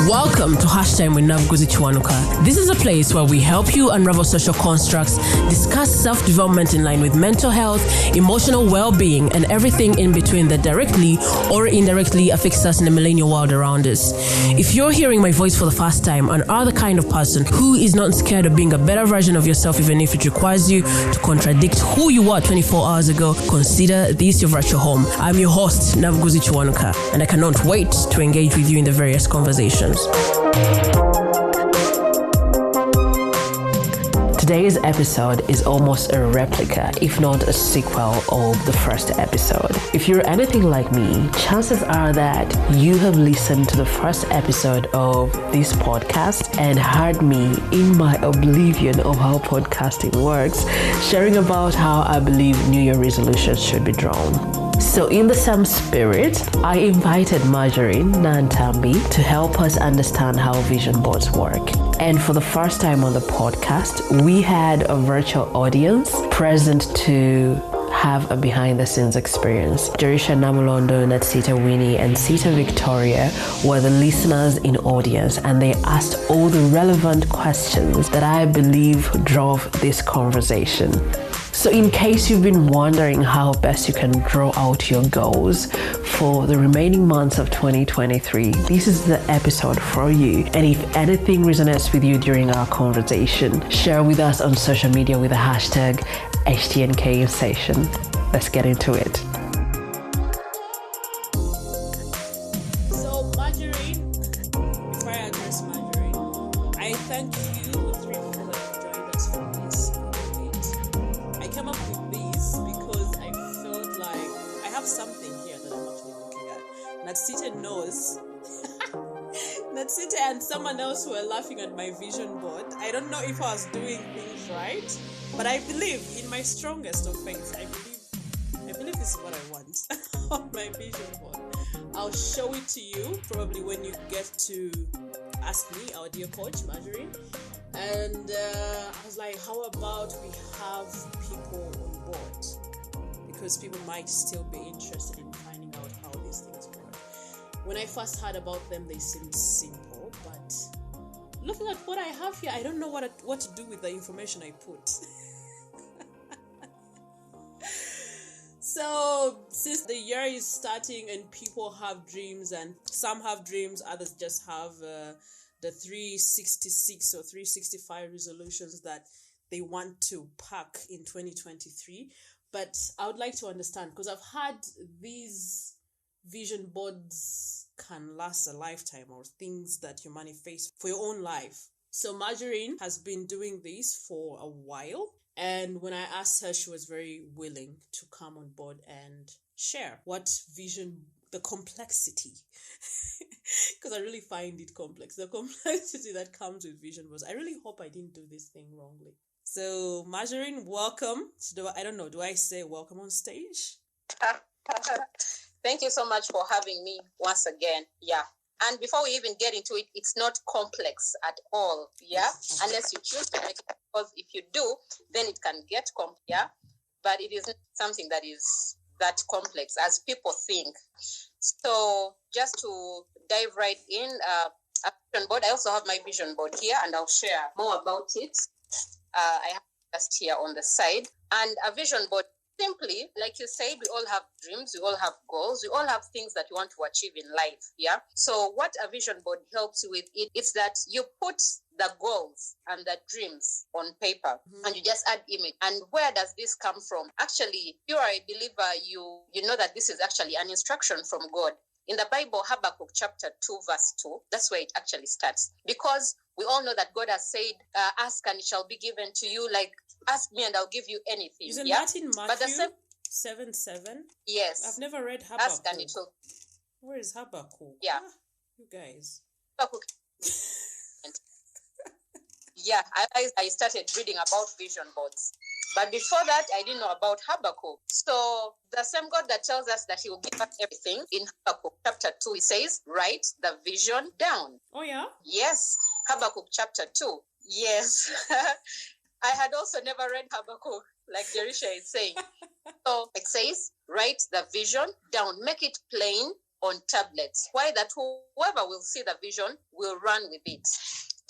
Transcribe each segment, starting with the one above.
Welcome to Hashtag with Navuguzi Chiwanuka. This is a place where we help you unravel social constructs, discuss self-development in line with mental health, emotional well-being, and everything in between that directly or indirectly affects us in the millennial world around us. If you're hearing my voice for the first time and are the kind of person who is not scared of being a better version of yourself even if it requires you to contradict who you were 24 hours ago, consider this your virtual home. I'm your host, Navuguzi Chiwanuka, and I cannot wait to engage with you in the various conversations. Today's episode is almost a replica, if not a sequel of the first episode. If you're anything like me, chances are that you have listened to the first episode of this podcast and heard me in my oblivion of how podcasting works, sharing about how I believe New Year resolutions should be drawn. So in the same spirit, I invited Marjorine Nantambi to help us understand how vision boards work. And for the first time on the podcast, we had a virtual audience present to have a behind-the-scenes experience. Jerisha Namulondo, Natsite, Winnie, and Siita Victoria were the listeners in audience, and they asked all the relevant questions that I believe drove this conversation. So in case you've been wondering how best you can draw out your goals for the remaining months of 2023, this is the episode for you. And if anything resonates with you during our conversation, share with us on social media with the hashtag HTNK Session. Let's get into it. So Marjorine, before I address Marjorine, I thank you, the three people that have joined us for this debate. I came up with these because I felt like I have something here that I'm actually looking at. Natsite knows. Natsite and someone else were laughing at my vision board. I don't know if I was doing things right, but I believe in my strongest of faith. I believe this is what I want on my vision board. I'll show it to you probably when you get to ask me, our dear coach Marjorine. And I was like, how about we have people on board? Because people might still be interested in finding out how these things work. When I first heard about them, they seemed simple, but looking at what I have here, I don't know what to do with the information I put. So, since the year is starting and people have dreams, and some have dreams, others just have the 366 or 365 resolutions that they want to pack in 2023. But I would like to understand, because I've had these vision boards can last a lifetime, or things that you manifest for your own life. So Marjorine has been doing this for a while. And when I asked her, she was very willing to come on board and share what vision, the complexity, because I really find it complex, the complexity that comes with vision was, I really hope I didn't do this thing wrongly. So Marjorine, welcome. I don't know, do I say welcome on stage? Thank you so much for having me once again. Yeah. And before we even get into it, it's not complex at all. Yeah. Unless you choose to make it, because if you do, then it can get complex. Yeah. But it isn't something that is that complex as people think. So just to dive right in, a vision board. I also have my vision board here, and I'll share more about it. I have just here on the side. And a vision board, simply, like you said, we all have dreams, we all have goals, we all have things that we want to achieve in life, yeah? So what a vision board helps you with, it's that you put the goals and the dreams on paper, and you just add image. And where does this come from? Actually, if you are a believer, you know that this is actually an instruction from God. In the Bible, Habakkuk chapter 2, verse 2, that's where it actually starts. Because we all know that God has said, ask and it shall be given to you, like, ask me and I'll give you anything. Isn't that in Matthew 7:7? Yes. I've never read Habakkuk. Ask and it will. Where is Habakkuk? Yeah. You guys. Habakkuk. Yeah, I started reading about vision boards. But before that, I didn't know about Habakkuk. So the same God that tells us that he will give us everything, in Habakkuk chapter 2, he says, write the vision down. Oh, yeah? Yes. Habakkuk chapter 2. Yes. I had also never read Habakkuk, like Jerisha is saying. So it says, write the vision down, make it plain, on tablets. Why? That whoever will see the vision will run with it.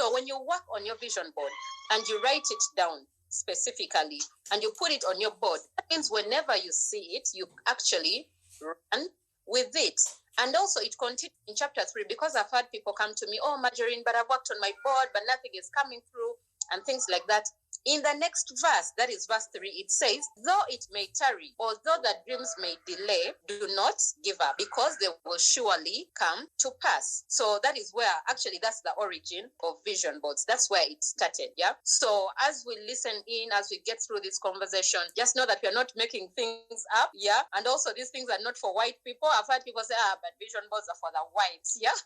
So when you work on your vision board and you write it down specifically and you put it on your board, that means whenever you see it, you actually run with it. And also it continues in chapter 3, because I've had people come to me, oh, Marjorine, but I've worked on my board, but nothing is coming through and things like that. In the next verse, that is verse 3, it says, though it may tarry, or though the dreams may delay, do not give up, because they will surely come to pass. So that is where, actually, that's the origin of vision boards. That's where it started, yeah? So as we listen in, as we get through this conversation, just know that we are not making things up, yeah? And also, these things are not for white people. I've heard people say, but vision boards are for the whites, yeah?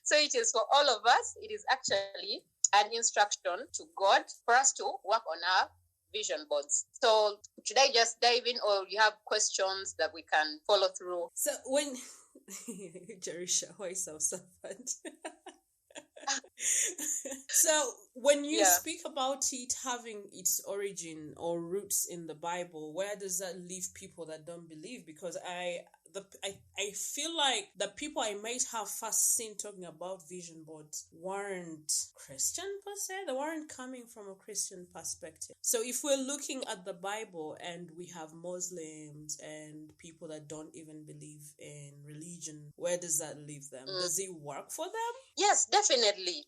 So it is for all of us. It is actually an instruction to God for us to work on our vision boards. So should I just dive in, or you have questions that we can follow through? So when Jerisha, why is so servant? So when you speak about it having its origin or roots in the Bible, where does that leave people that don't believe? Because I feel like the people I might have first seen talking about vision boards weren't Christian per se. They weren't coming from a Christian perspective. So if we're looking at the Bible and we have Muslims and people that don't even believe in religion, where does that leave them? Does it work for them? Yes, definitely.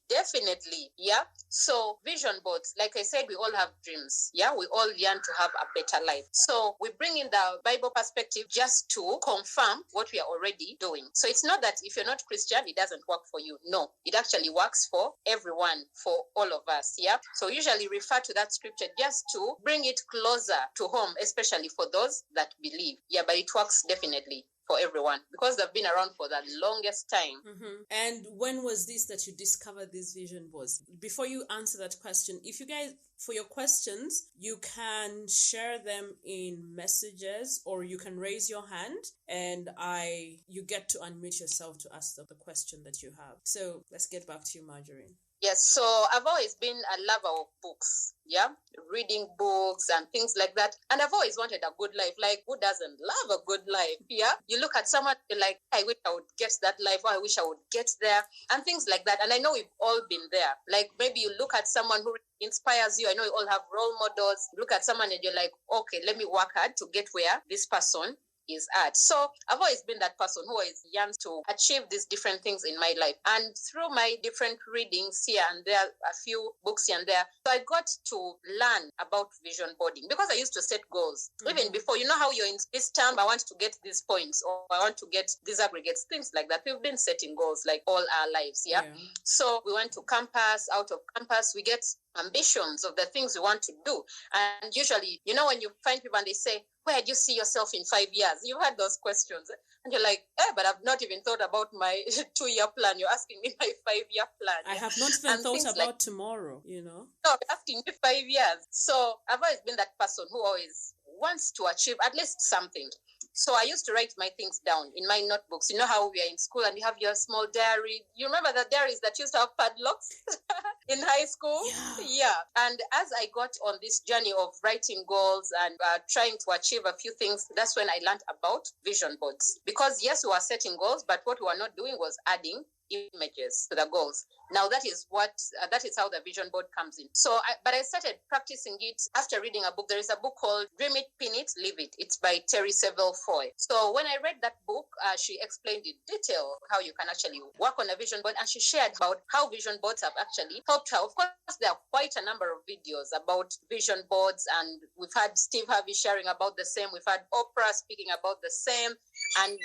Yeah. So vision boards, like I said, we all have dreams. Yeah, we all yearn to have a better life. So we bring in the Bible perspective just to confirm what we are already doing. So it's not that if you're not Christian, it doesn't work for you. No, it actually works for everyone, for all of us. Yeah. So usually refer to that scripture just to bring it closer to home, especially for those that believe. Yeah, but it works definitely for everyone because they've been around for the longest time. Mm-hmm. And when was this that you discovered these vision boards? Before you answer that question, if you guys, for your questions, you can share them in messages or you can raise your hand and you get to unmute yourself to ask the question that you have. So let's get back to you, Marjorine. Yes, so I've always been a lover of books, yeah, reading books and things like that. And I've always wanted a good life. Like, who doesn't love a good life, yeah? You look at someone, you're like, I wish I would get that life, or I wish I would get there, and things like that. And I know we've all been there. Like, maybe you look at someone who inspires you. I know you all have role models. You look at someone and you're like, okay, let me work hard to get where this person is at. So I've always been that person who always yearns to achieve these different things in my life. And through my different readings here and there, a few books here and there, so I got to learn about vision boarding because I used to set goals. Mm-hmm. Even before, you know how you're in this term, I want to get these points or I want to get these aggregates, things like that. We've been setting goals like all our lives, yeah? So we went to campus, out of campus, we get ambitions of the things we want to do. And usually, you know, when you find people and they say, where do you see yourself in 5 years? You've had those questions. And you're like, but I've not even thought about my 2-year plan. You're asking me my 5-year plan. I have not even thought about tomorrow, you know? No, you're asking me 5 years. So I've always been that person who always wants to achieve at least something. So I used to write my things down in my notebooks. You know how we are in school and you have your small diary. You remember the diaries that used to have padlocks in high school? Yeah. And as I got on this journey of writing goals and trying to achieve a few things, that's when I learned about vision boards. Because yes, we were setting goals, but what we were not doing was adding images to the goals. Now that is how the vision board comes in. So, but I started practicing it after reading a book. There is a book called Dream It, Pin It, Live It. It's by Terry Seville Foy. So when I read that book, she explained in detail how you can actually work on a vision board, and she shared about how vision boards have actually helped her. Of course, there are quite a number of videos about vision boards, and we've had Steve Harvey sharing about the same. We've had Oprah speaking about the same, and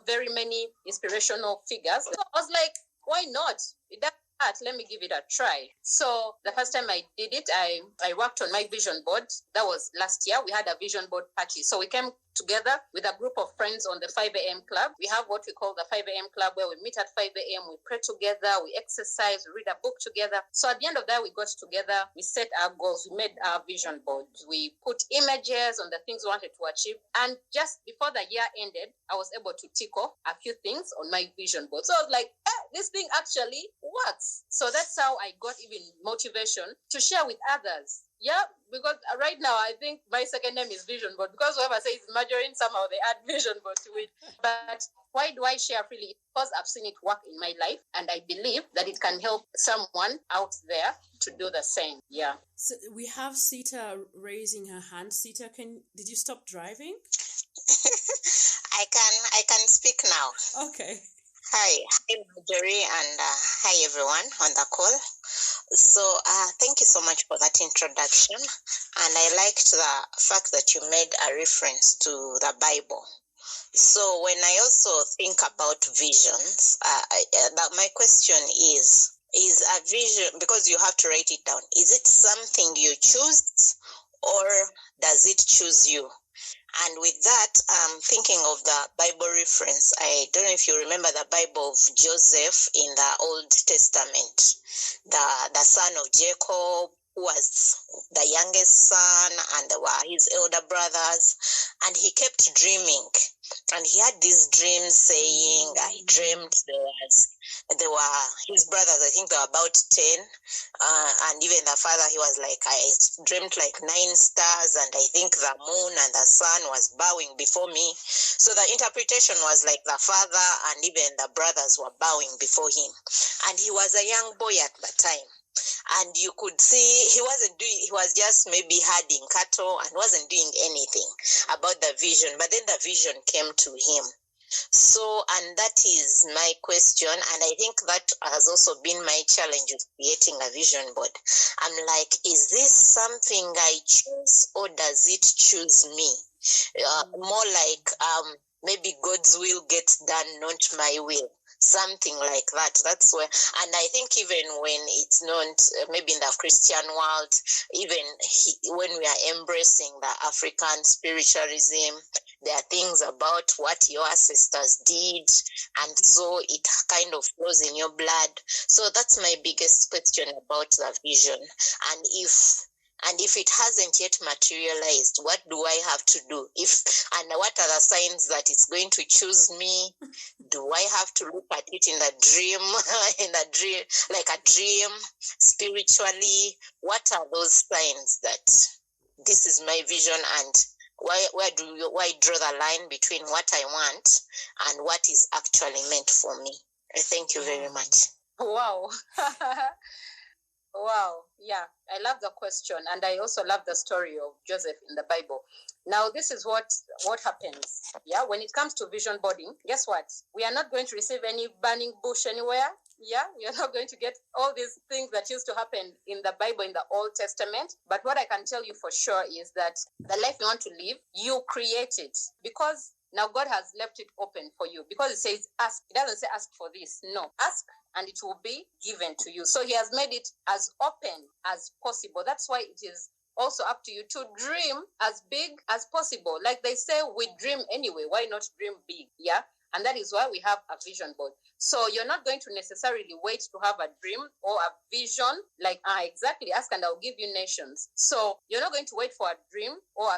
very many inspirational figures. So I was like, why not? Let me give it a try. So the first time I did it, I worked on my vision board. That was last year. We had a vision board party. So we came together with a group of friends on the 5 a.m. club. We have what we call the 5 a.m. club, where we meet at 5 a.m. We pray together, we exercise, we read a book together. So at the end of that, we got together, we set our goals, we made our vision board. We put images on the things we wanted to achieve. And just before the year ended, I was able to tick off a few things on my vision board. So I was like, this thing actually works. So that's how I got even motivation to share with others. Yeah, because right now I think my second name is Vision Board, because whoever says Marjorine, somehow they add Vision Board to it. But why do I share freely? Because I've seen it work in my life, and I believe that it can help someone out there to do the same. Yeah. So we have Siita raising her hand. Siita, did you stop driving? I can speak now. Okay. Hi, Marjorie, and hi everyone on the call. So thank you so much for that introduction, and I liked the fact that you made a reference to the Bible. So when I also think about visions, my question is a vision, because you have to write it down, is it something you choose or does it choose you? And with that, thinking of the Bible reference, I don't know if you remember the Bible of Joseph in the Old Testament, the son of Jacob, who was the youngest son, and they were his elder brothers, and he kept dreaming. And he had these dreams saying, he dreamed there were his brothers, I think they were about 10, and even the father, he was like, I dreamt like 9 stars, and I think the moon and the sun was bowing before me. So the interpretation was like the father and even the brothers were bowing before him. And he was a young boy at the time. And you could see he was just maybe herding cattle and wasn't doing anything about the vision. But then the vision came to him. So, and that is my question. And I think that has also been my challenge with creating a vision board. I'm like, is this something I choose or does it choose me? More like maybe God's will gets done, not my will. Something like that. That's where, and I think even when it's not, maybe in the Christian world, even when we are embracing the African spiritualism, there are things about what your ancestors did, and so it kind of flows in your blood. So that's my biggest question about the vision. And if it hasn't yet materialized, what do I have to do? And what are the signs that it's going to choose me? Do I have to look at it in a dream, like a dream, spiritually? What are those signs that this is my vision, and why draw the line between what I want and what is actually meant for me? Thank you very much. Wow. Wow. Yeah, I love the question, and I also love the story of Joseph in the Bible. Now, this is what happens. Yeah, when it comes to vision boarding, guess what? We are not going to receive any burning bush anywhere. Yeah, we are not going to get all these things that used to happen in the Bible, in the Old Testament. But what I can tell you for sure is that the life you want to live, you create it, because now God has left it open for you, because it says ask. It doesn't say ask for this. No, ask and it will be given to you. So he has made it as open as possible. That's why it is also up to you to dream as big as possible. Like they say, we dream anyway. Why not dream big? Yeah. And that is why we have a vision board. So you're not going to necessarily wait to have a dream or a vision, like, exactly, ask and I'll give you nations. So you're not going to wait for a dream or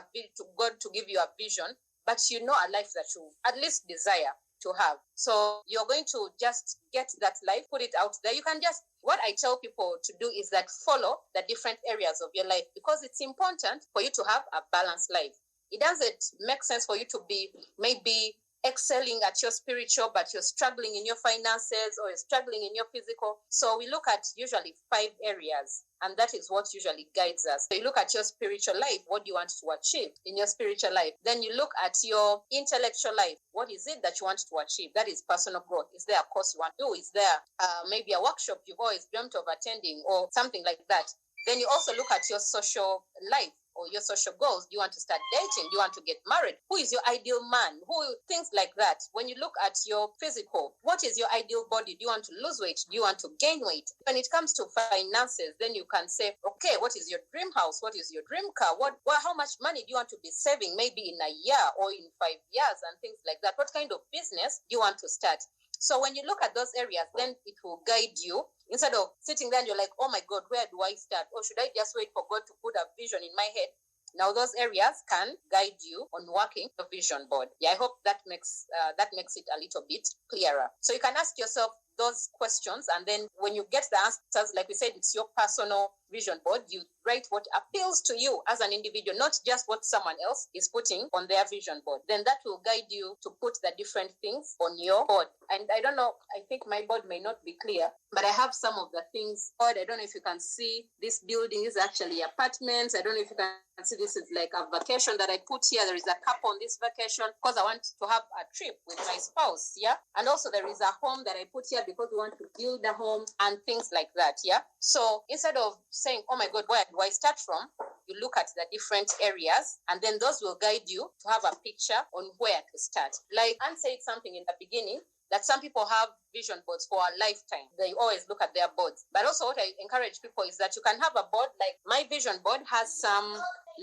God to give you a vision, but you know a life that you at least desire to have. So you're going to just get that life, put it out there. You can just, what I tell people to do is that follow the different areas of your life, because it's important for you to have a balanced life. It doesn't make sense for you to be maybe excelling at your spiritual, but you're struggling in your finances or you're struggling in your physical. So we look at usually 5 areas, and that is what usually guides us. So you look at your spiritual life, what do you want to achieve in your spiritual life? Then you look at your intellectual life. What is it that you want to achieve? That is personal growth. Is there a course you want to do? Is there maybe a workshop you've always dreamt of attending or something like that? Then you also look at your social life or your social goals. Do you want to start dating? Do you want to get married? Who is your ideal man? Things like that. When you look at your physical, what is your ideal body? Do you want to lose weight? Do you want to gain weight? When it comes to finances, then you can say, okay, what is your dream house? What is your dream car? How much money do you want to be saving maybe in a year or in 5 years and things like that? What kind of business do you want to start? So when you look at those areas, then it will guide you. Instead of sitting there and you're like, oh my God, where do I start? Or should I just wait for God to put a vision in my head? Now those areas can guide you on working the vision board. Yeah, I hope that makes it a little bit clearer. So you can ask yourself, those questions, and then when you get the answers, like we said, it's your personal vision board. You write what appeals to you as an individual, not just what someone else is putting on their vision board. Then that will guide you to put the different things on your board. And I don't know, I think my board may not be clear, but I have some of the things. I don't know if you can see this building is actually apartments. I don't know if you can see, this is like a vacation that I put here. There is a couple on this vacation because I want to have a trip with my spouse. Yeah. And also there is a home that I put here because we want to build a home and things like that. Yeah. So instead of saying, oh my God, where do I start from? You look at the different areas, and then those will guide you to have a picture on where to start. Like Anne said something in the beginning, that some people have vision boards for a lifetime. They always look at their boards. But also what I encourage people is that you can have a board, like my vision board has some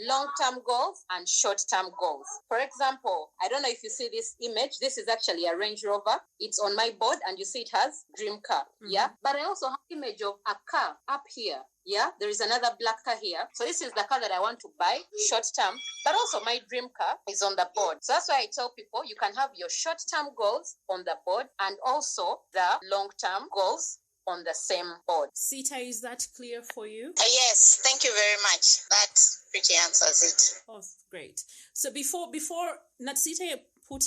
long-term goals and short-term goals. For example, I don't know if you see this image. This is actually a Range Rover. It's on my board, and you see it has dream car. Mm-hmm. Yeah. But I also have an image of a car up here. Yeah, there is another black car here. So this is the car that I want to buy short term, but also my dream car is on the board. So that's why I tell people you can have your short term goals on the board and also the long term goals on the same board. Siita, is that clear for you? Yes, thank you very much. That pretty answers it. Oh, great. So before Natsite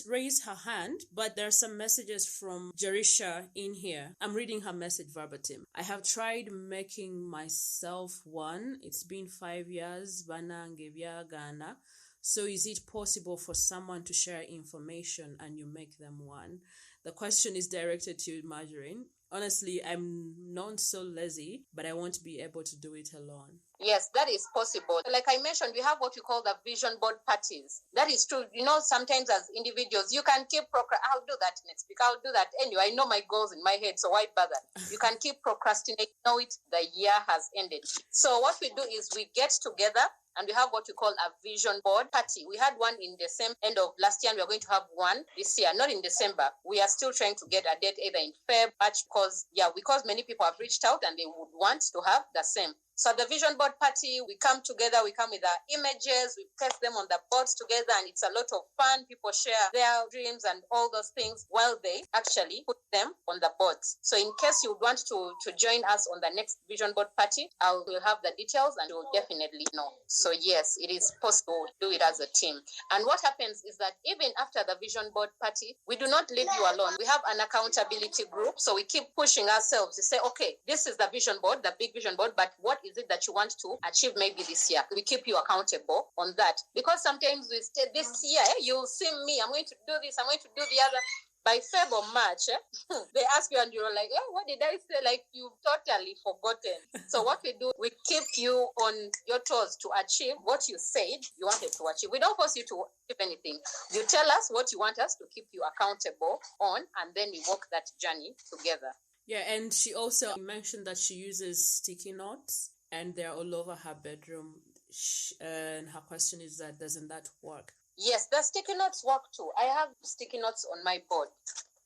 raised her hand, but there are some messages from Jerisha in here. I'm reading her message verbatim. I have tried making myself one. It's been 5 years. Bana ngevya Ghana. So is it possible for someone to share information and you make them one? The question is directed to Marjorine. Honestly, I'm not so lazy, but I won't be able to do it alone. Yes, that is possible. Like I mentioned, we have what we call the vision board parties. That is true. You know, sometimes as individuals, you can keep I'll do that next week. I'll do that. Anyway, I know my goals in my head, so why bother? You can keep procrastinating. Know it, the year has ended. So what we do is we get together and we have what we call a vision board party. We had one in the same end of last year, and we are going to have one this year, not in December. We are still trying to get a date either in Feb, March, because many people have reached out and they would want to have the same. So the vision board party, we come together, we come with our images, we paste them on the boards together, and it's a lot of fun. People share their dreams and all those things while they actually put them on the boards. So in case you want to join us on the next vision board party, I will have the details and you'll definitely know. So yes, it is possible to do it as a team. And what happens is that even after the vision board party, we do not leave you alone. We have an accountability group. So we keep pushing ourselves to say, okay, this is the vision board, the big vision board, but what is it that you want to achieve maybe this year? We keep you accountable on that, because sometimes we say this year, you'll see me, I'm going to do this, I'm going to do the other. By Feb or March, they ask you and you're like, what did I say? Like, you've totally forgotten. So what we do, we keep you on your toes to achieve what you said you wanted to achieve. We don't force you to achieve anything. You tell us what you want us to keep you accountable on, and then we walk that journey together. Yeah, and she also mentioned that she uses sticky notes and they're all over her bedroom. And her question is that, doesn't that work? Yes, the sticky notes work too. I have sticky notes on my board.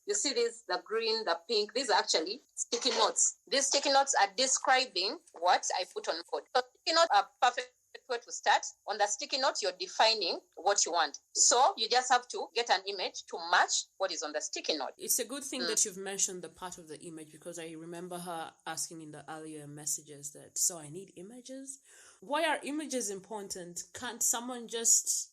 You see this, the green, the pink. These are actually sticky notes. These sticky notes are describing what I put on board. So sticky notes are perfect way to start. On the sticky note, you're defining what you want. So you just have to get an image to match what is on the sticky note. It's a good thing that you've mentioned the part of the image, because I remember her asking in the earlier messages that, so I need images? Why are images important? Can't someone just,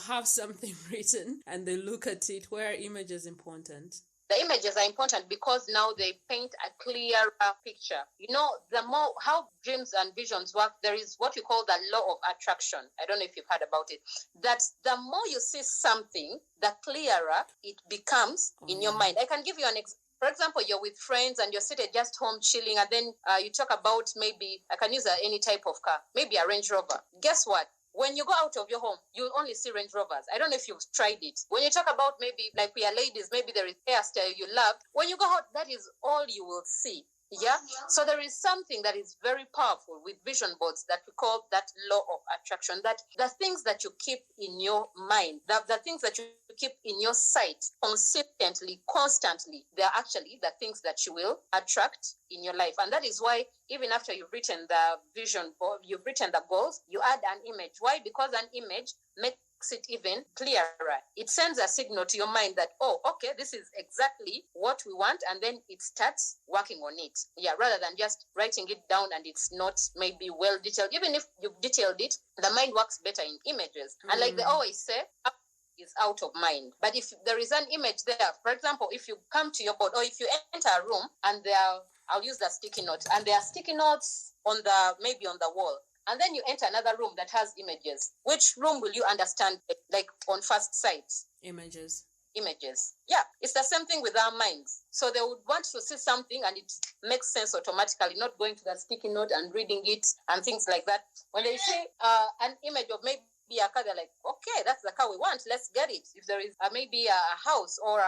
have something written and they look at it? Where are images important? The images are important because now they paint a clearer picture. The more how dreams and visions work, there is what you call the law of attraction. I don't know if you've heard about it. That the more you see something, the clearer it becomes in your mind. I can give you an example. For example, you're with friends and you're seated just home chilling, and then you talk about maybe, I can use any type of car, maybe a Range Rover. Guess what? When you go out of your home, you'll only see Range Rovers. I don't know if you've tried it. When you talk about maybe, like we are ladies, maybe there is hairstyle you love. When you go out, that is all you will see. Yeah. So there is something that is very powerful with vision boards that we call that law of attraction, that the things that you keep in your mind, the things that you keep in your sight consistently, constantly, they're actually the things that you will attract in your life. And that is why even after you've written the vision board, you've written the goals, you add an image. Why? Because an image makes makes it even clearer. It sends a signal to your mind that, oh, okay, this is exactly what we want, and then it starts working on it. Yeah, rather than just writing it down and it's not maybe well detailed. Even if you've detailed it, the mind works better in images. And like they always say, is out of mind. But if there is an image there, for example, if you come to your board or if you enter a room and I'll use the sticky note, and there are sticky notes on maybe on the wall, and then you enter another room that has images. Which room will you understand, like on first sight? Images. Yeah, it's the same thing with our minds. So they would want to see something and it makes sense automatically, not going to that sticky note and reading it and things like that. When they say an image of maybe a car, they're like, okay, that's the car we want, let's get it. If there is maybe a house or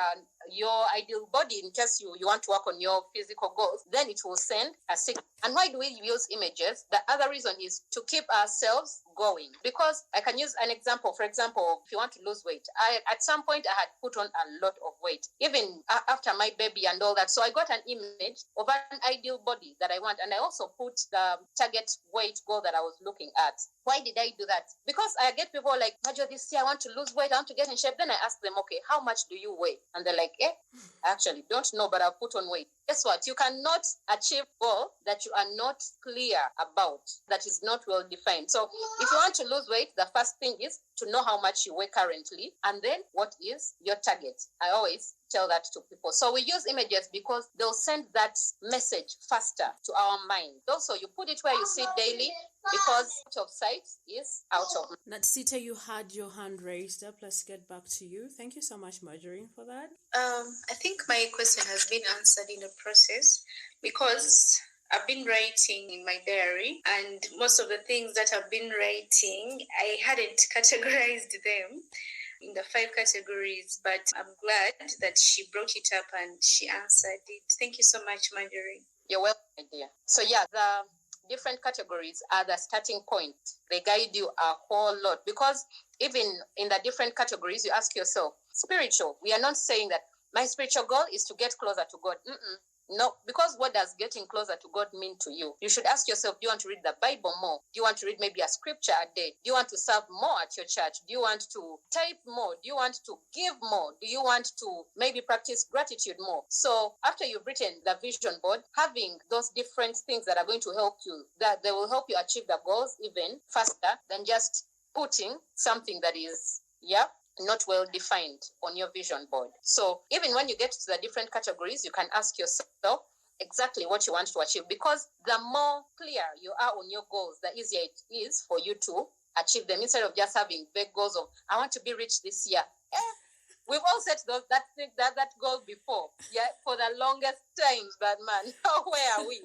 your ideal body, in case you want to work on your physical goals, then it will send a signal. And why do we use images? The other reason is to keep ourselves going. Because I can use an example. For example, if you want to lose weight, at some point I had put on a lot of weight, even after my baby and all that. So I got an image of an ideal body that I want, and I also put the target weight goal that I was looking at. Why did I do that? Because I get people like, Marjo, this year I want to lose weight, I want to get in shape. Then I ask them, okay, how much do you weigh? And they're like, I actually don't know, but I've put on weight. Guess what? You cannot achieve a goal that you are not clear about, that is not well defined. So if you want to lose weight, the first thing is to know how much you weigh currently, and then what is your target. I always tell that to people. So we use images because they'll send that message faster to our mind. Also, you put it where you see it daily, because out of sight is out of mind. Natsite, you had your hand raised up. Let's get back to you. Thank you so much, Marjorine, for that. I think my question has been answered in the process, because I've been writing in my diary, and most of the things that I've been writing, I hadn't categorized them in the 5 categories, but I'm glad that she brought it up and she answered it. Thank you so much, Marjorine. You're welcome, my dear. So yeah, the different categories are the starting point. They guide you a whole lot, because even in the different categories, you ask yourself, spiritual. We are not saying that my spiritual goal is to get closer to God. No, because what does getting closer to God mean to you? You should ask yourself, do you want to read the Bible more? Do you want to read maybe a scripture a day? Do you want to serve more at your church? Do you want to type more? Do you want to give more? Do you want to maybe practice gratitude more? So after you've written the vision board, having those different things that are going to help you, that they will help you achieve the goals even faster than just putting something that is, not well defined on your vision board. So even when you get to the different categories, you can ask yourself exactly what you want to achieve, because the more clear you are on your goals, the easier it is for you to achieve them, instead of just having vague goals of, I want to be rich this year. We've all set that goal before, for the longest times, but man, where are we?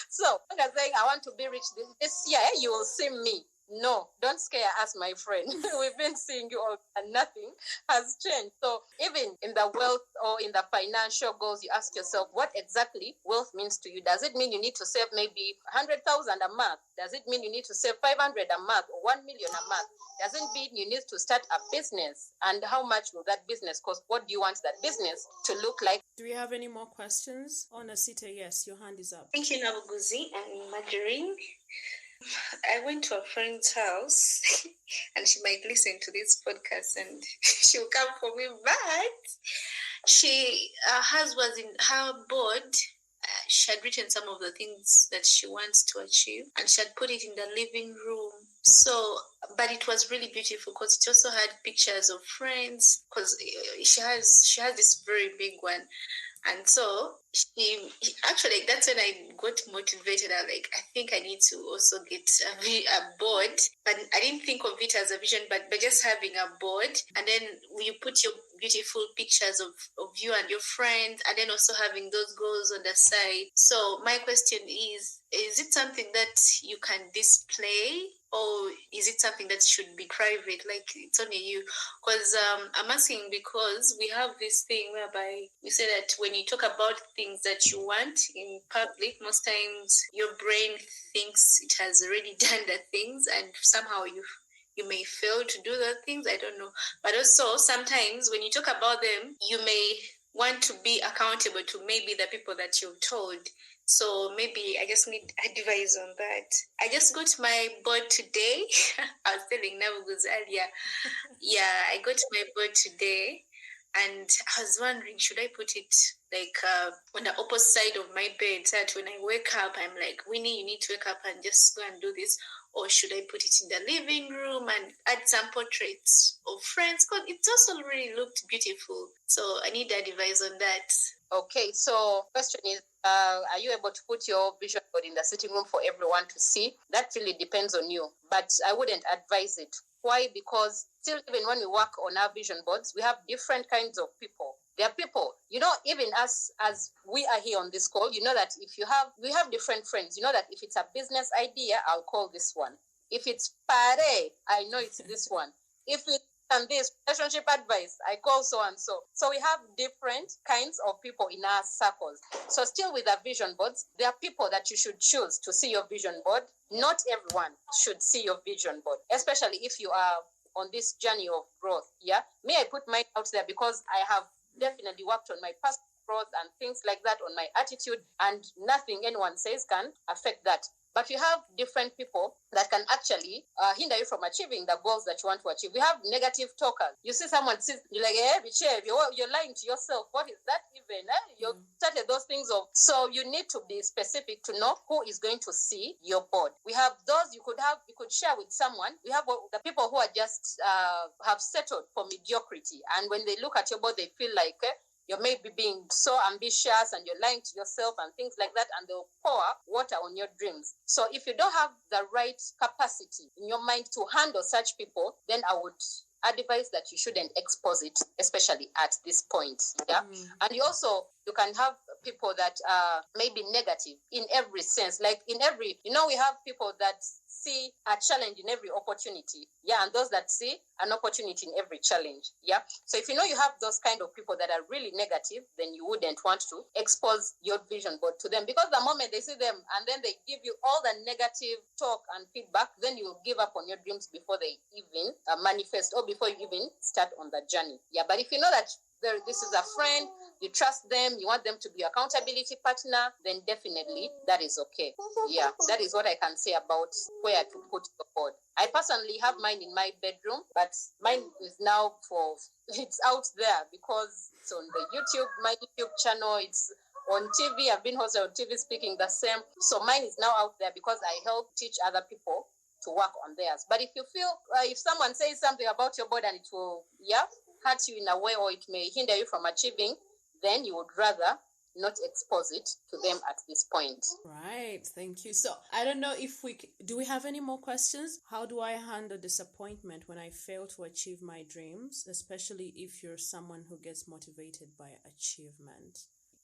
So like I'm saying, I want to be rich this year, you will see me. No, don't scare us, my friend. We've been seeing you all and nothing has changed. So even in the wealth or in the financial goals, you ask yourself, what exactly wealth means to you? Does it mean you need to save maybe 100,000 a month? Does it mean you need to save 500 a month or 1 million a month? Does it mean you need to start a business? And how much will that business cost? What do you want that business to look like? Do we have any more questions? Oh, Siita, yes, your hand is up. Thank you, Nabuguzi and Marjorine. I went to a friend's house and she might listen to this podcast and she'll come for me, but hers was in her board. She had written some of the things that she wants to achieve and she had put it in the living room. So, but it was really beautiful because it also had pictures of friends, because she has this very big one. And so actually, that's when I got motivated. I think I need to also get a board. But I didn't think of it as a vision, but just having a board. And then you put your beautiful pictures of you and your friends, and then also having those goals on the side. So my question is it something that you can display, or is it something that should be private, like it's only you? Because I'm asking because we have this thing whereby we say that when you talk about things that you want in public, most times your brain thinks it has already done the things, and somehow you may fail to do the things. I don't know. But also sometimes when you talk about them, you may want to be accountable to maybe the people that you've told. So maybe I just need advice on that. I just got my board today. I was telling Navuguz earlier. Yeah, I got my board today. And I was wondering, should I put it like on the opposite side of my bed so that when I wake up, I'm like, Winnie, you need to wake up and just go and do this? Or should I put it in the living room and add some portraits of friends? Because it also really looked beautiful. So I need advice on that. Okay, so question is, are you able to put your vision board in the sitting room for everyone to see? That really depends on you, but I wouldn't advise it. Why? Because still, even when we work on our vision boards, we have different kinds of people. There are people, even us as we are here on this call, that we have different friends. That if it's a business idea, I'll call this one. If it's pare, I know it's this one. If it's and this relationship advice, I call so and so. So we have different kinds of people in our circles. So still with our vision boards, there are people that you should choose to see your vision board. Not everyone should see your vision board, especially if you are on this journey of growth. Yeah. May I put mine out there because I have definitely worked on my personal growth and things like that, on my attitude, and nothing anyone says can affect that. But you have different people that can actually hinder you from achieving the goals that you want to achieve. We have negative talkers. You see someone, you're like, you're lying to yourself. What is that even? You started those things off. So you need to be specific to know who is going to see your board. We have those you could share with someone. We have the people who are just have settled for mediocrity. And when they look at your board, they feel like, you're maybe being so ambitious and you're lying to yourself and things like that, and they'll pour water on your dreams. So if you don't have the right capacity in your mind to handle such people, then I would advise that you shouldn't expose it, especially at this point. Yeah. And you can have people that are maybe negative in every sense. Like in every, we have people that see a challenge in every opportunity. Yeah. And those that see an opportunity in every challenge. Yeah. So if you have those kind of people that are really negative, then you wouldn't want to expose your vision board to them, because the moment they see them and then they give you all the negative talk and feedback, then you will give up on your dreams before they even manifest, or before you even start on the journey. Yeah. But if you know that this is a friend, you trust them, you want them to be your accountability partner, then definitely that is okay. Yeah, that is what I can say about where to put the board. I personally have mine in my bedroom, but mine is now it's out there because it's on my YouTube channel, it's on TV. I've been hosted on TV speaking the same. So mine is now out there because I help teach other people to work on theirs. But if you feel, if someone says something about your board and it will, hurt you in a way, or it may hinder you from achieving, then you would rather not expose it to them at this point. Right, thank you. So I don't know if do we have any more questions? How do I handle disappointment when I fail to achieve my dreams, especially if you're someone who gets motivated by achievement?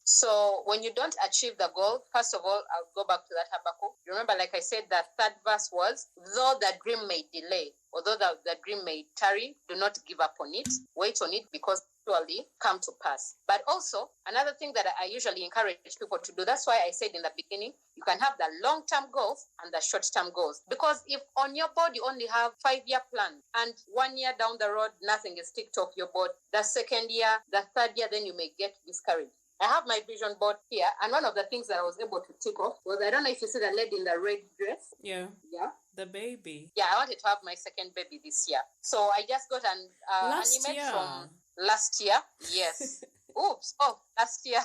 So when you don't achieve the goal, first of all, I'll go back to that Habakkuk. Remember, like I said, that third verse was, though the dream may delay, although the dream may tarry, do not give up on it. Wait on it, because surely come to pass. But also, another thing that I usually encourage people to do, that's why I said in the beginning, you can have the long-term goals and the short-term goals. Because if on your board you only have 5-year plan, and 1 year down the road, nothing is ticked off your board, the second year, the third year, then you may get discouraged. I have my vision board here, and one of the things that I was able to tick off was, I don't know if you see the lady in the red dress. Yeah. Yeah. The baby. Yeah, I wanted to have my second baby this year. So I just got an image from last year. Yes. Oops. Oh, last year.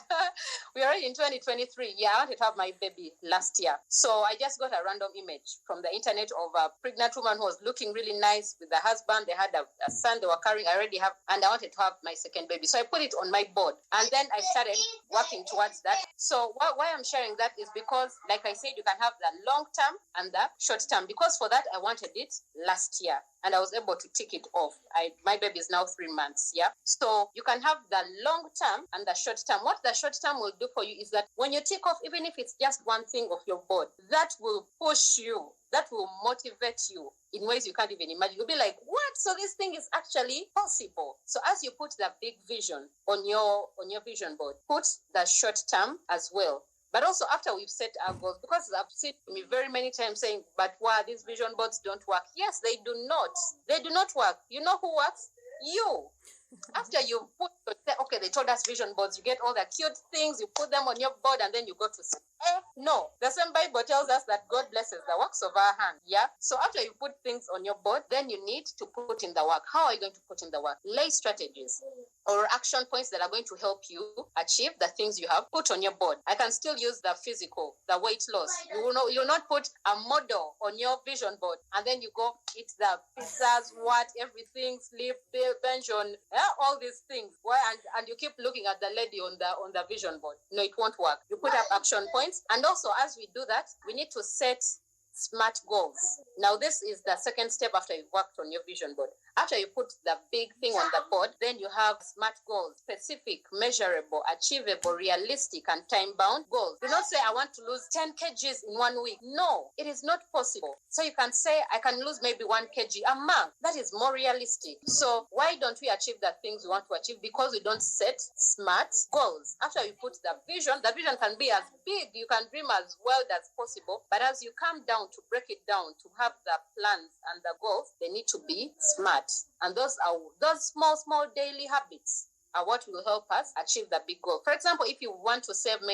We're already in 2023. Yeah, I wanted to have my baby last year. So I just got a random image from the internet of a pregnant woman who was looking really nice with the husband. They had a son they were carrying. I already have, and I wanted to have my second baby. So I put it on my board, and then I started working towards that. So why I'm sharing that is because, like I said, you can have the long term and the short term. Because for that, I wanted it last year, and I was able to tick it off. My baby is now 3 months. Yeah. So you can have the long term and the short term. What the short term will do for you is that when you tick off, even if it's just one thing of your board, that will push you, that will motivate you in ways you can't even imagine. You'll be like, what? So this thing is actually possible. So as you put the big vision on your vision board, put the short term as well. But also after we've set our goals, because I've seen me very many times saying, but why these vision boards don't work? Yes, they do not. They do not work. You know who works? You. After you put, okay, they told us vision boards, you get all the cute things, you put them on your board, and then you go to sleep. No. The same Bible tells us that God blesses the works of our hands. Yeah. So after you put things on your board, then you need to put in the work. How are you going to put in the work? Lay strategies or action points that are going to help you achieve the things you have put on your board. I can still use the physical, the weight loss. You'll not put a model on your vision board and then you go eat the pizzas, everything, sleep, pension, all these things. Why? And you keep looking at the lady on the vision board. No, it won't work. You put up action points. And also, as we do that, we need to set SMART goals. Now, this is the second step after you've worked on your vision board. After you put the big thing on the board, then you have SMART goals: specific, measurable, achievable, realistic, and time-bound goals. Do not say, I want to lose 10 kgs in 1 week. No, it is not possible. So you can say, I can lose maybe 1 kg a month. That is more realistic. So why don't we achieve the things we want to achieve? Because we don't set SMART goals. After you put the vision can be as big, you can dream as wild as possible, but as you come down to break it down, to have the plans and the goals, they need to be SMART. And those small daily habits are what will help us achieve the big goal. For example, if you want to save 10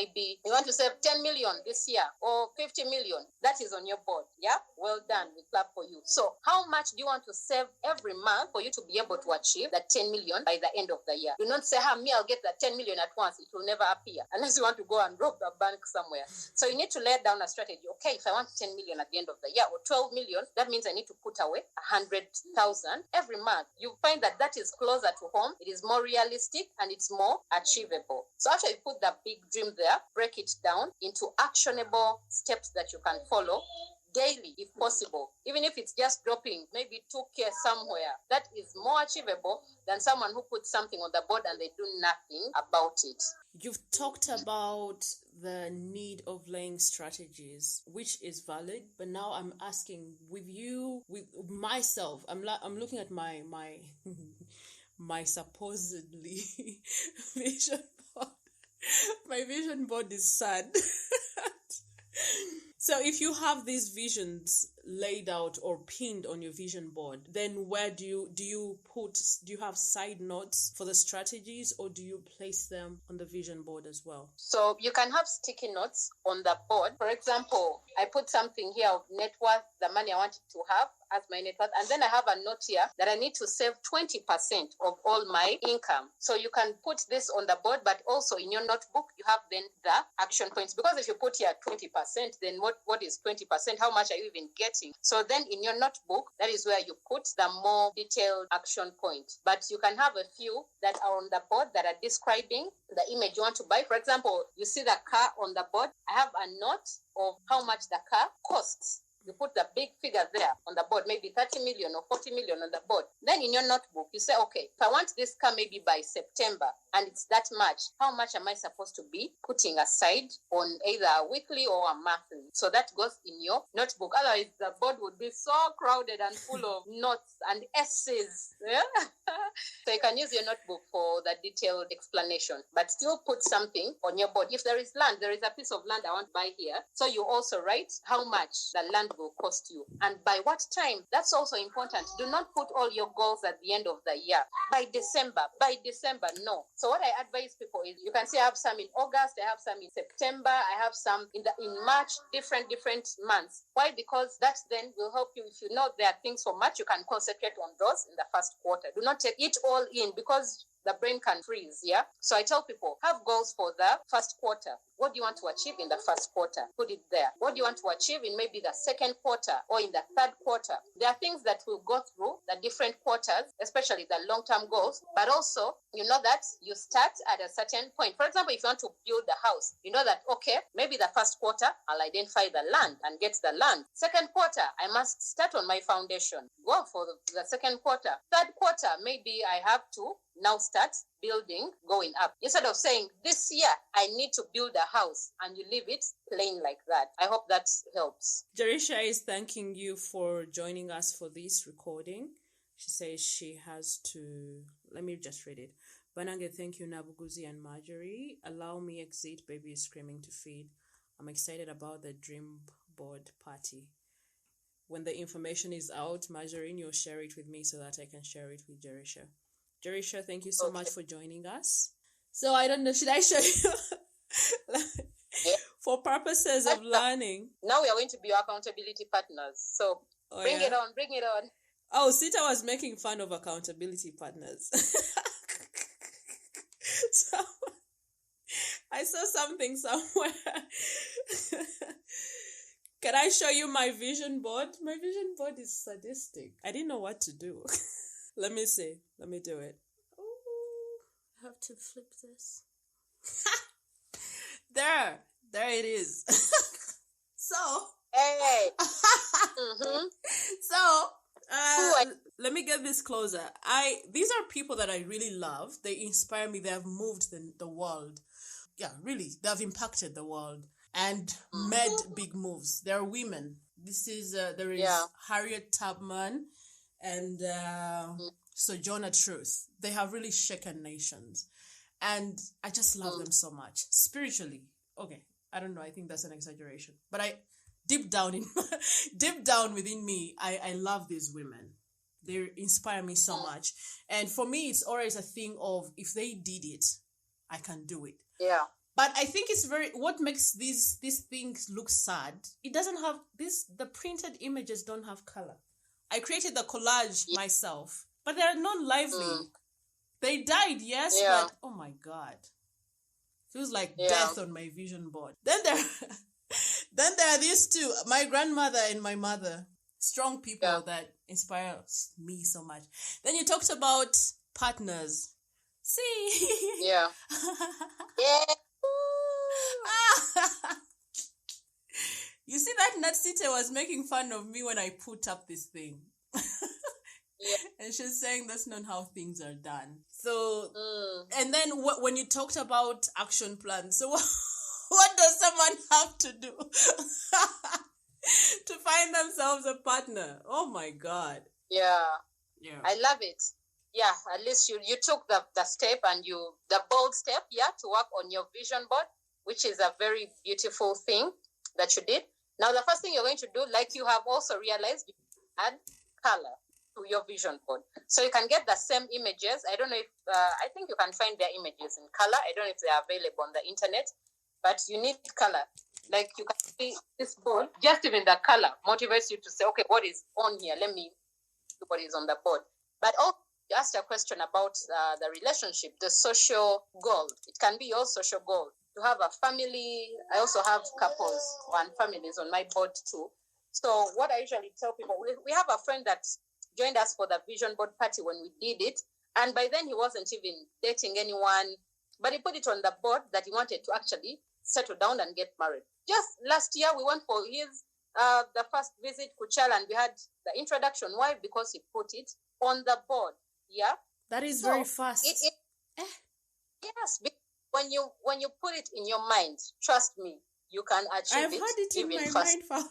million this year or 50 million, that is on your board. Yeah, well done. We clap for you. So how much do you want to save every month for you to be able to achieve that 10 million by the end of the year? Do not say, I'll get that 10 million at once. It will never appear unless you want to go and rob the bank somewhere. So you need to lay down a strategy. Okay, if I want 10 million at the end of the year or 12 million, that means I need to put away 100,000 every month. You find that is closer to home. It is more realistic and it's more achievable. So after you put the big dream there, break it down into actionable steps that you can follow daily if possible. Even if it's just dropping maybe 2K somewhere, that is more achievable than someone who puts something on the board and they do nothing about it. You've talked about the need of laying strategies, which is valid, but now I'm asking with myself, I'm looking at my my supposedly vision board. My vision board is sad. So if you have these visions laid out or pinned on your vision board, then where do you have side notes for the strategies, or do you place them on the vision board as well? So you can have sticky notes on the board. For example, I put something here of net worth, the money I wanted to have as my net worth, and then I have a note here that I need to save 20% of all my income. So you can put this on the board, but also in your notebook you have then the action points, because if you put here 20%, then what is 20%? How much are you even getting? So then in your notebook, that is where you put the more detailed action point. But you can have a few that are on the board that are describing the image you want to buy. For example, you see the car on the board. I have a note of how much the car costs. You put the big figure there on the board, maybe 30 million or 40 million on the board. Then in your notebook, you say, okay, if I want this car maybe by September and it's that much, how much am I supposed to be putting aside on either a weekly or a monthly? So that goes in your notebook. Otherwise, the board would be so crowded and full of notes and essays. Yeah? So you can use your notebook for the detailed explanation, but still put something on your board. If there is land, there is a piece of land I want to buy here. So you also write how much the land will cost you and by what time. That's also important. Do not put all your goals at the end of the year. By December, no. So what I advise people is, you can see I have some in August, I have some in September, I have some in March, different months. Why? Because that then will help you. If you know there are things for March, you can concentrate on those in the first quarter. Do not take it all in, because the brain can freeze, yeah? So I tell people, have goals for the first quarter. What do you want to achieve in the first quarter? Put it there. What do you want to achieve in maybe the second quarter or in the third quarter? There are things that will go through the different quarters, especially the long-term goals, but also, you know that you start at a certain point. For example, if you want to build a house, you know that, okay, maybe the first quarter, I'll identify the land and get the land. Second quarter, I must start on my foundation. Go for the second quarter. Third quarter, maybe I have to now start building, going up. Instead of saying, this year, I need to build a house, and you leave it plain like that. I hope that helps. Jerisha is thanking you for joining us for this recording. She says she has to, let me just read it. Banange, thank you, Nabuguzi and Marjorie. Allow me exit, baby is screaming to feed. I'm excited about the dream board party. When the information is out, Marjorine, you'll share it with me so that I can share it with Jerisha. Jerisha, thank you so much for joining us. So I don't know, should I show you? Yeah. For purposes of learning. Now we are going to be your accountability partners. So bring it on. Oh, Siita was making fun of accountability partners. So I saw something somewhere. Can I show you my vision board? My vision board is sadistic. I didn't know what to do. Let me see. Let me do it. Ooh, I have to flip this. There it is. So, Hey. So, let me get this closer. These are people that I really love. They inspire me. They have moved the world. Yeah, really, they have impacted the world and made big moves. They are women. There is Harriet Tubman and Sojourner Truth. They have really shaken nations. And I just love them so much. Spiritually, okay, I don't know, I think that's an exaggeration. But deep down within me, I love these women. They inspire me so much. And for me, it's always a thing of, if they did it, I can do it. Yeah. But I think it's what makes these things look sad. It doesn't have the printed images don't have color. I created the collage myself, but they're not lively. They died, yes, but oh my God. Feels like death on my vision board. Then there are these two, my grandmother and my mother, strong people that inspire me so much. Then you talked about partners. See? Yeah. Yeah. You see that Natsite was making fun of me when I put up this thing. Yeah. And she's saying that's not how things are done. So, and then when you talked about action plans, so what does someone have to do to find themselves a partner? Oh my God. Yeah. Yeah. I love it. Yeah, at least you took the step and the bold step, to work on your vision board, which is a very beautiful thing that you did. Now, the first thing you're going to do, like you have also realized, you add color to your vision board. So you can get the same images. I don't know if, I think you can find their images in color. I don't know if they are available on the internet, but you need color. Like you can see this board, just even the color motivates you to say, okay, what is on here? Let me see what is on the board. But also, you asked a question about the relationship, the social goal. It can be your social goal. To have a family. I also have couples and families on my board too. So what I usually tell people, we have a friend that joined us for the vision board party when we did it. And by then he wasn't even dating anyone, but he put it on the board that he wanted to actually settle down and get married. Just last year, we went for his, the first visit Kuchal, and we had the introduction. Why? Because he put it on the board. Yeah. That is very fast. Yes. When you put it in your mind, trust me, you can achieve it. I've had it in my mind for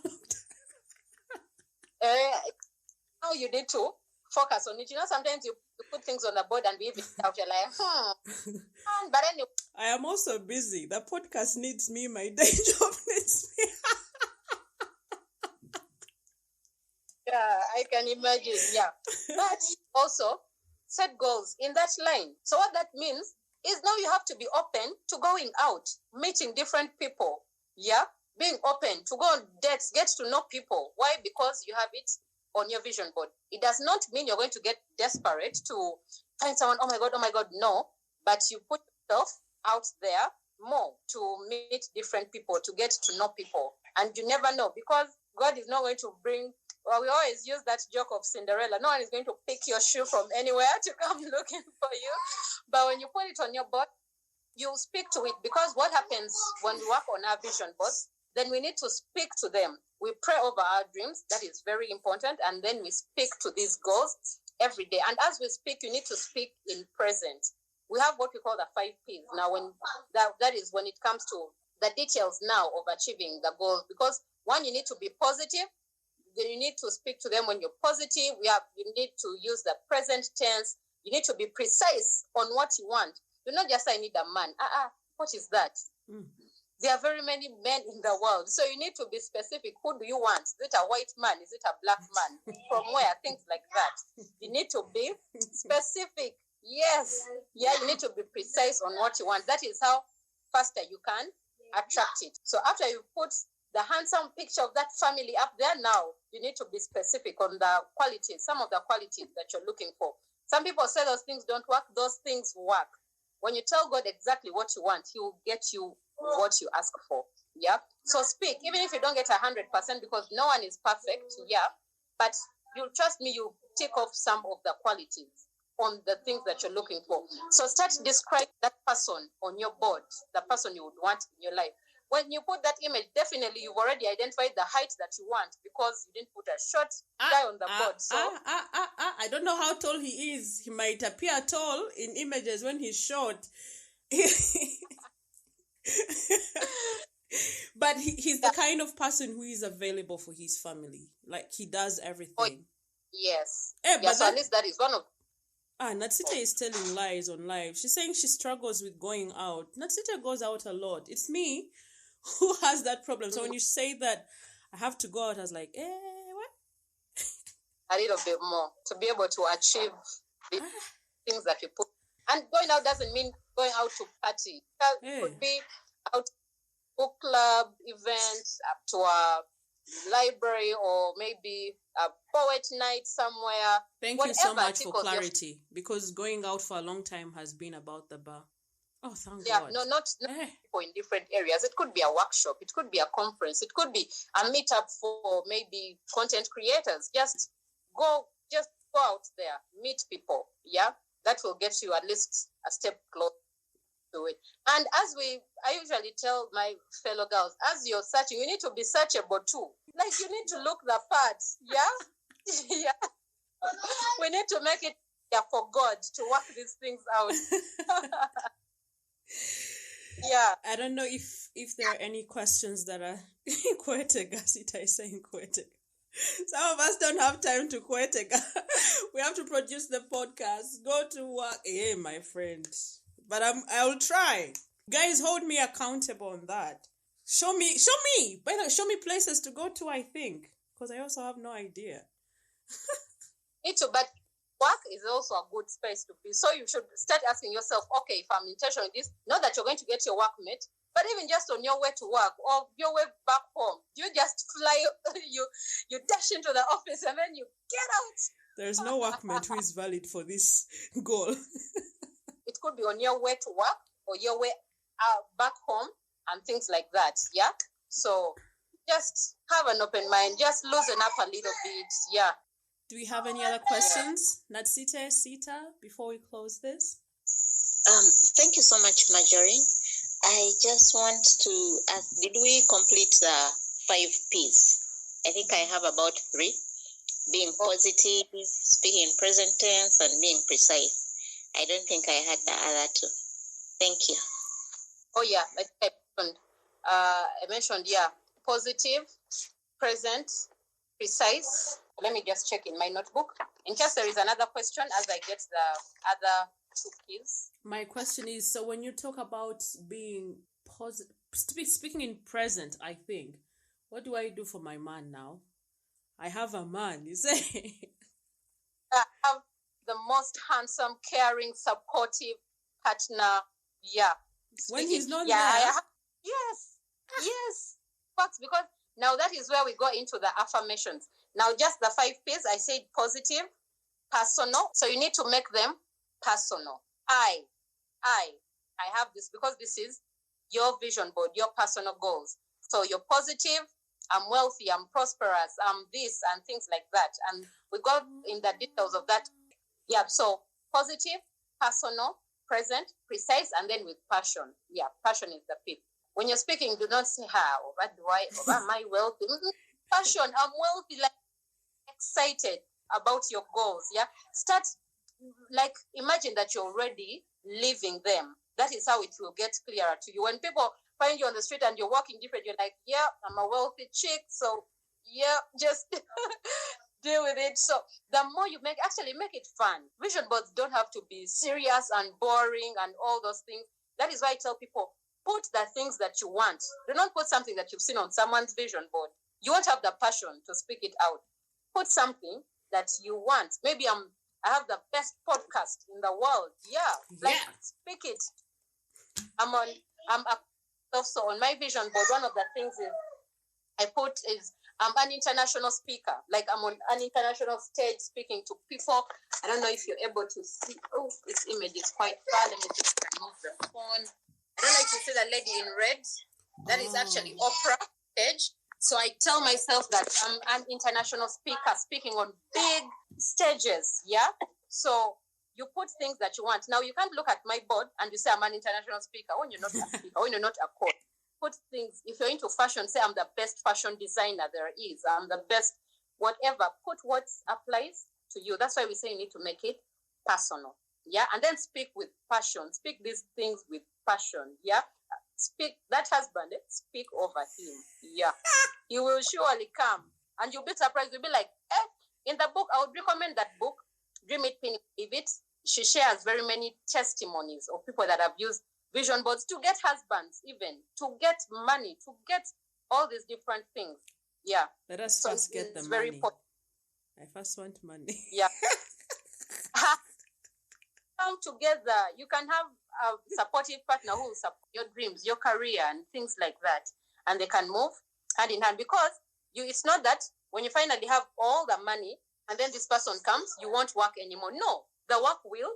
now you need to focus on it. You know, sometimes you put things on the board and leave it out. You're like, But anyway. I am also busy. The podcast needs me. My day job needs me. Yeah, I can imagine. Yeah. But also set goals in that line. So what that means is now you have to be open to going out, meeting different people. Yeah. Being open to go on dates, get to know people. Why? Because you have it on your vision board. It does not mean you're going to get desperate to find someone, oh my God, no. But you put yourself out there more to meet different people, to get to know people. And you never know, because God is not going to bring, we always use that joke of Cinderella. No one is going to pick your shoe from anywhere to come looking for you. But when you put it on your board, you speak to it, because what happens when we work on our vision boards, then we need to speak to them. We pray over our dreams. That is very important. And then we speak to these goals every day. And as we speak, you need to speak in present. We have what we call the 5 Ps. Now, when that is when it comes to the details now of achieving the goals. Because one, you need to be positive. Then you need to speak to them when you're positive. You need to use the present tense. You need to be precise on what you want. Do not just say, I need a man. What is that? There are very many men in the world. So you need to be specific. Who do you want? Is it a white man? Is it a black man? From where? Things like that. You need to be specific. Yes. Yeah, you need to be precise on what you want. That is how faster you can attract it. So after you put the handsome picture of that family up there, now you need to be specific on the qualities, some of the qualities that you're looking for. Some people say those things don't work. Those things work. When you tell God exactly what you want, He will get you what you ask for. Yeah. So speak, even if you don't get 100%, because no one is perfect. Yeah. But you trust me, you tick off some of the qualities on the things that you're looking for. So start describing that person on your board, the person you would want in your life. When you put that image, definitely you've already identified the height that you want, because you didn't put a short guy on the board. So I don't know how tall he is. He might appear tall in images when he's short. But he's the kind of person who is available for his family. Like, he does everything. Yes. But so at least that is one of... Natsite is telling lies on live. She's saying she struggles with going out. Natsite goes out a lot. It's me who has that problem. So when you say that I have to go out, I was like, what? A little bit more to be able to achieve the things that you put. And going out doesn't mean going out to party. It could be out to book club events, up to a library, or maybe a poet night somewhere. Thank you so much for clarity, because going out for a long time has been about the bar. Oh, thank God. No, not people in different areas. It could be a workshop. It could be a conference. It could be a meetup for maybe content creators. Just go out there, meet people. Yeah, that will get you at least a step closer to it. And I usually tell my fellow girls, as you're searching, you need to be searchable too. Like, you need to look the parts. Yeah, yeah. We need to make it for God to work these things out. Yeah. I don't know if there are any questions that are Kwetega. Siita is saying Kwetega. Some of us don't have time to Kwetega. We have to produce the podcast. Go to work. Hey, my friend. But I'll try. Guys, hold me accountable on that. Show me. By the way, show me places to go to, I think. Because I also have no idea. Me too, but work is also a good space to be. So you should start asking yourself, okay, if I'm intentional in this, not that you're going to get your workmate, but even just on your way to work or your way back home, you just fly, you dash into the office and then you get out. There's no workmate who is valid for this goal. It could be on your way to work or your way back home and things like that. Yeah. So just have an open mind. Just loosen up a little bit. Yeah. Do we have any other questions? Natsite, Siita, before we close this? Thank you so much, Marjorine. I just want to ask, did we complete the 5 P's? I think I have about 3. Being positive, speaking in present tense, and being precise. I don't think I had the other 2. Thank you. Oh, yeah. Like I mentioned, positive, present, precise. Let me just check in my notebook in case there is another question as I get the other 2 keys. My question is, so when you talk about being positive, speaking in present, I think, what do I do for my man now? I have a man, you say? I have the most handsome, caring, supportive partner. Yeah. When he's not there. Yes. Facts, because now that is where we go into the affirmations. Now, just the 5 P's, I said positive, personal. So you need to make them personal. I have this because this is your vision board, your personal goals. So you're positive, I'm wealthy, I'm prosperous, I'm this and things like that. And we go in the details of that. Yeah, so positive, personal, present, precise, and then with passion. Yeah, passion is the P. When you're speaking, do not say, what do I, am I wealthy? Passion, I'm wealthy, like excited about your goals. Yeah, start, like, imagine that you're already living them. That is how it will get clearer to you. When people find you on the street and you're walking different, you're like, yeah, I'm a wealthy chick, so yeah, just deal with it. So the more you make it fun. Vision boards don't have to be serious and boring and all those things. That is why I tell people, put the things that you want. Do not put something that you've seen on someone's vision board. You won't have the passion to speak it out. Put something that you want. Maybe I'm I have the best podcast in the world. Yeah. Like, speak it. I'm also on my vision board. One of the things I'm an international speaker. Like, I'm on an international stage speaking to people. I don't know if you're able to see. Oh, this image is quite far. Let me just move the phone. I don't know if you see the lady in red. That is actually Oprah stage. So I tell myself that I'm an international speaker speaking on big stages. Yeah. So you put things that you want. Now, you can't look at my board and you say I'm an international speaker when you're not a speaker, when you're not a coach. Put things, if you're into fashion, say I'm the best fashion designer there is. I'm the best, whatever. Put what applies to you. That's why we say you need to make it personal. Yeah. And then speak with passion. Speak these things with passion. Yeah. Speak that husband, speak over him. Yeah. He will surely come. And you'll be surprised. You'll be like, in the book, I would recommend that book, Dream It, Pin It, Live It. She shares very many testimonies of people that have used vision boards to get husbands, even to get money, to get all these different things. Yeah. Let us first get the money. I first want money. Yeah. Come together. You can have a supportive partner who will support your dreams, your career, and things like that. And they can move hand in hand, because it's not that when you finally have all the money and then this person comes, you won't work anymore. No, the work will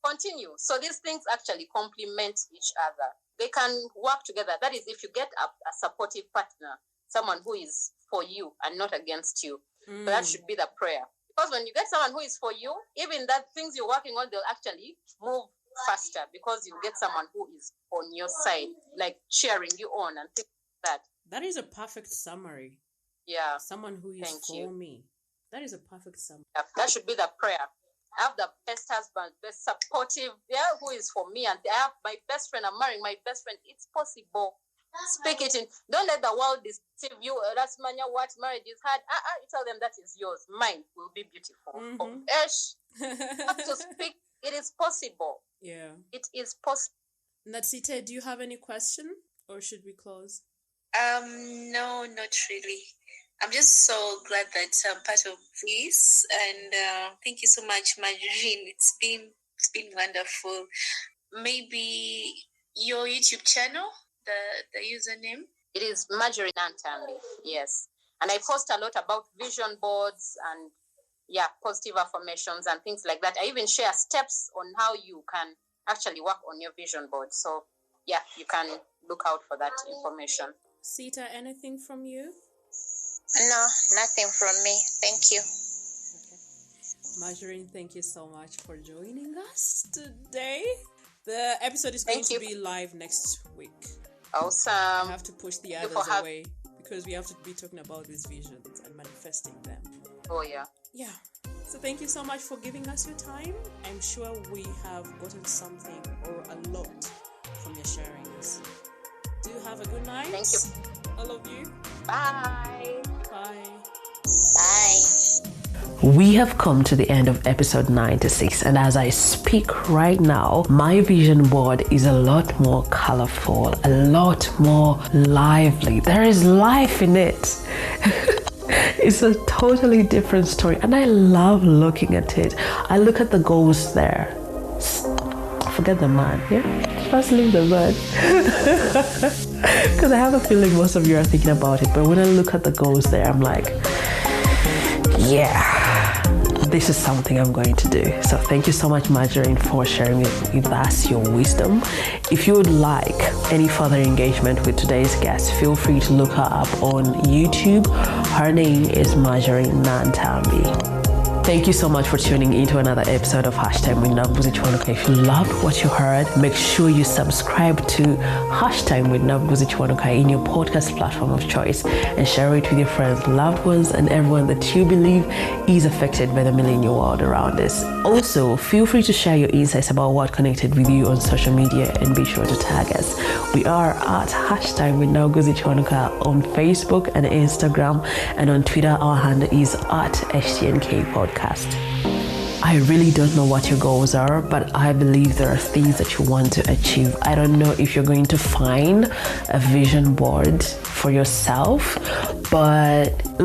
continue. So these things actually complement each other. They can work together. That is, if you get a supportive partner, someone who is for you and not against you. So that should be the prayer. Because when you get someone who is for you, even that things you're working on, they'll actually move faster, because you get someone who is on your side, like cheering you on and things like that. That is a perfect summary. Yeah. Someone who is for me. That is a perfect summary. Yeah, that should be the prayer. I have the best husband, best supportive, who is for me. And I have my best friend. I'm marrying my best friend. It's possible. Speak it in. Don't let the world deceive you. That's what marriage is hard. You tell them that is yours. Mine will be beautiful. You have to speak. It is possible. Yeah. It is possible. Natsite, do you have any question, or should we close? No, not really. I'm just so glad that I'm part of this, and thank you so much, Marjorine. It's been wonderful. Maybe your YouTube channel, the username? It is Marjorine Nantambi, yes. And I post a lot about vision boards and positive affirmations and things like that. I even share steps on how you can actually work on your vision board. So you can look out for that information. Siita, anything from you? No, nothing from me. Thank you. Okay. Marjorine, thank you so much for joining us today. The episode is going to be live next week. Awesome. I have to push the others away because we have to be talking about these visions and manifesting them. Oh, yeah. Yeah. So thank you so much for giving us your time. I'm sure we have gotten something or a lot from your sharings. Do have a good night. Thank you. I love you. Bye. Bye. Bye. We have come to the end of episode 96, and as I speak right now, my vision board is a lot more colorful, a lot more lively. There is life in it. It's a totally different story, and I love looking at it. I look at the goals there. Forget the man, Just leave the man. Because I have a feeling most of you are thinking about it, but when I look at the goals there, I'm like, this is something I'm going to do. So thank you so much, Marjorine, for sharing with us your wisdom. If you would like any further engagement with today's guest, feel free to look her up on YouTube. Her name is Marjorine Nantambi. Thank you so much for tuning into another episode of Hashtag with Nabuzi Chwanuka. If you loved what you heard, make sure you subscribe to Hashtag with Nabuzi Chwanuka in your podcast platform of choice and share it with your friends, loved ones, and everyone that you believe is affected by the millennial world around us. Also, feel free to share your insights about what connected with you on social media and be sure to tag us. We are at Hashtag with Nabuzi Chwanuka on Facebook and Instagram, and on Twitter our handle is at HTNK Podcast. I really don't know what your goals are, but I believe there are things that you want to achieve. I don't know if you're going to find a vision board for yourself, but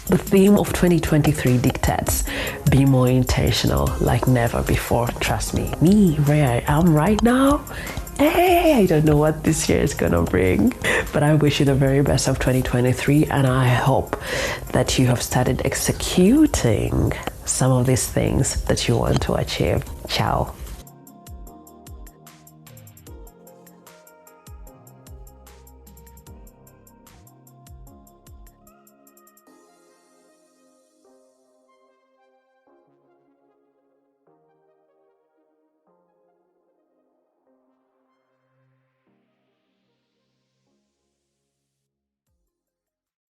The theme of 2023 dictates be more intentional like never before. Trust me, where I am right now, I don't know what this year is gonna bring, but I wish you the very best of 2023, and I hope that you have started executing some of these things that you want to achieve. Ciao.